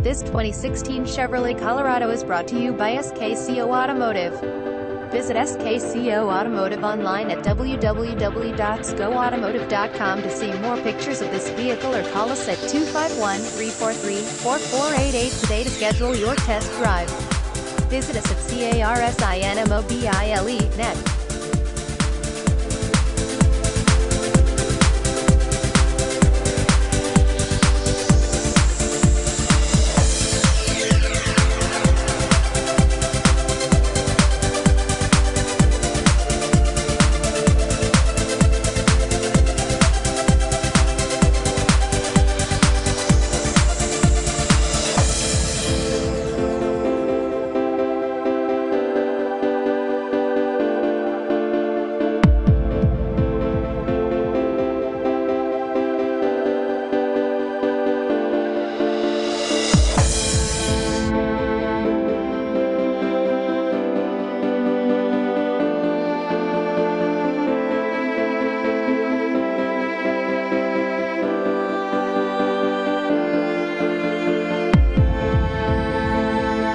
This 2016 Chevrolet Colorado is brought to you by SKCO Automotive. Visit SKCO Automotive online at www.scoautomotive.com to see more pictures of this vehicle or call us at 251-343-4488 today to schedule your test drive. Visit us at carsinmobile.net.